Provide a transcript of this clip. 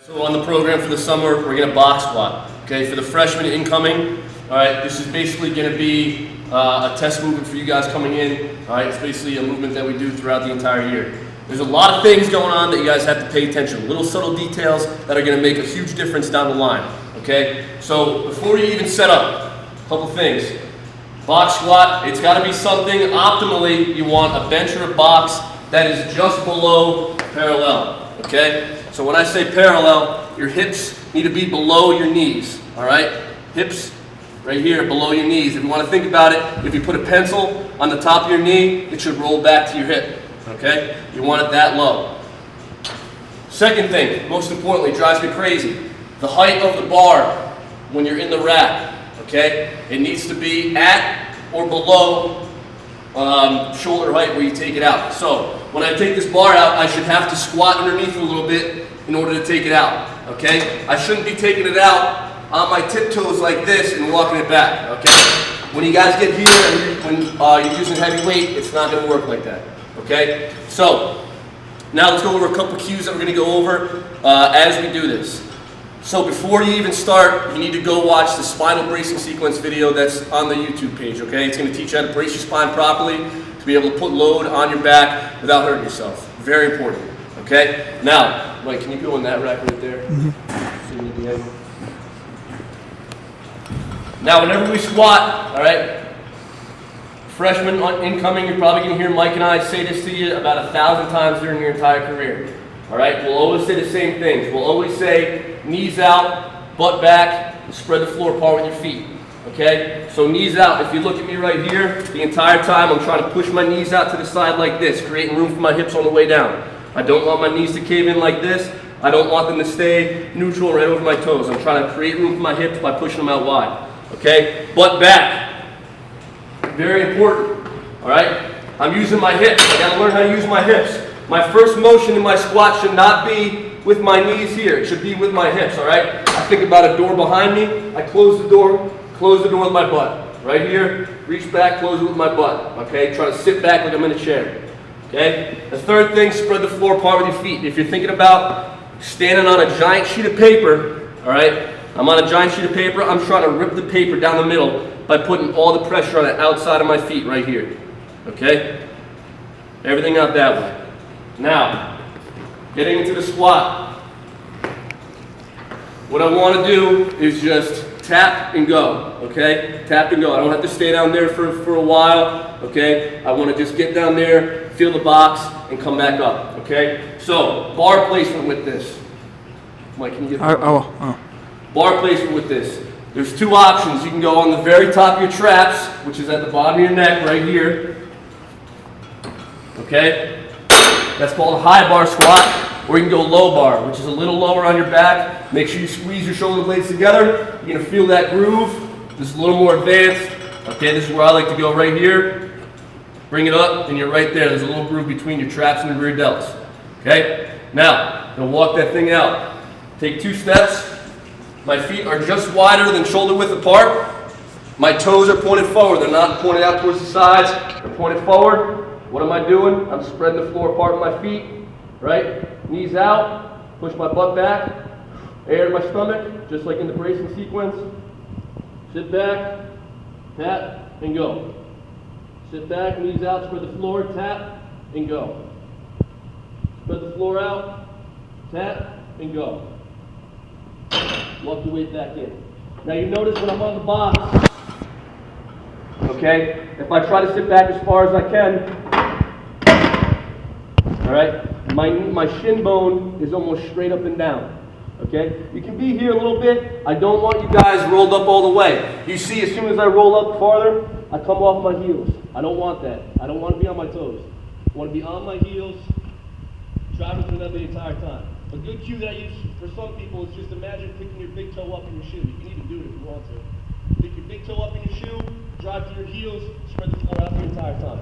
So on the program for the summer, we're going to box squat. Okay, for the freshmen incoming, all right, this is basically going to be a test movement for you guys coming in. All right, it's basically a movement that we do throughout the entire year. There's a lot of things going on that you guys have to pay attention to, little subtle details that are going to make a huge difference down the line. Okay, so before you even set up, a couple things. Box squat, it's got to be something optimally you want a bench or a box that is just below parallel. Okay, so when I say parallel, your hips need to be below your knees. All right, hips right here below your knees. If you want to think about it, if you put a pencil on the top of your knee, it should roll back to your hip. Okay, you want it that low. Second thing, most importantly, drives me crazy, the height of the bar when you're in the rack. Okay, it needs to be at or below shoulder height where you take it out. So when I take this bar out, I should have to squat underneath it a little bit in order to take it out. Okay, I shouldn't be taking it out on my tiptoes like this and walking it back. Okay, when you guys get here and when you're using heavy weight, it's not going to work like that. Okay, so now let's go over a couple cues that we're going to go over as we do this. So before you even start, you need to go watch the spinal bracing sequence video that's on the YouTube page, okay? It's going to teach you how to brace your spine properly, to be able to put load on your back without hurting yourself. Very important, okay? Now, Mike, can you go in that rack right there? So you need the angle. Now, whenever we squat, all right, freshmen incoming, you're probably going to hear Mike and I say this to you about 1,000 times during your entire career. All right, we'll always say the same things. We'll always say knees out, butt back, and spread the floor apart with your feet. Okay, so knees out. If you look at me right here, the entire time I'm trying to push my knees out to the side like this, creating room for my hips on the way down. I don't want my knees to cave in like this. I don't want them to stay neutral right over my toes. I'm trying to create room for my hips by pushing them out wide. Okay, butt back. Very important. All right, I'm using my hips. I got to learn how to use my hips. My first motion in my squat should not be with my knees here. It should be with my hips, all right? I think about a door behind me. I close the door with my butt. Right here, reach back, close it with my butt, okay? Try to sit back like I'm in a chair, okay? The third thing, spread the floor apart with your feet. If you're thinking about standing on a giant sheet of paper, all right? I'm on a giant sheet of paper. I'm trying to rip the paper down the middle by putting all the pressure on the outside of my feet right here, okay? Everything out that way. Now, getting into the squat, what I want to do is just tap and go, okay? Tap and go. I don't have to stay down there for a while, okay? I want to just get down there, feel the box, and come back up, okay? So, bar placement with this. Mike, can you get bar placement with this. There's two options. You can go on the very top of your traps, which is at the bottom of your neck right here, okay? That's called a high bar squat, or you can go low bar, which is a little lower on your back. Make sure you squeeze your shoulder blades together. You're gonna feel that groove. This is a little more advanced. Okay, this is where I like to go right here. Bring it up, and you're right there. There's a little groove between your traps and the rear delts. Okay, now, gonna walk that thing out. Take 2 steps. My feet are just wider than shoulder width apart. My toes are pointed forward. They're not pointed out towards the sides. They're pointed forward. What am I doing? I'm spreading the floor apart with my feet, right? Knees out, push my butt back, air to my stomach, just like in the bracing sequence. Sit back, tap, and go. Sit back, knees out, spread the floor, tap, and go. Spread the floor out, tap, and go. Walk the weight back in. Now you notice when I'm on the box, okay, if I try to sit back as far as I can, all right, my shin bone is almost straight up and down, okay? You can be here a little bit. I don't want you guys rolled up all the way. You see, as soon as I roll up farther, I come off my heels. I don't want that. I don't want to be on my toes. I want to be on my heels, driving through that the entire time. A good cue that I use for some people is just imagine picking your big toe up in your shoe. You can even do it if you want to. Pick your big toe up in your shoe, drive through your heels, spread the floor out the entire time.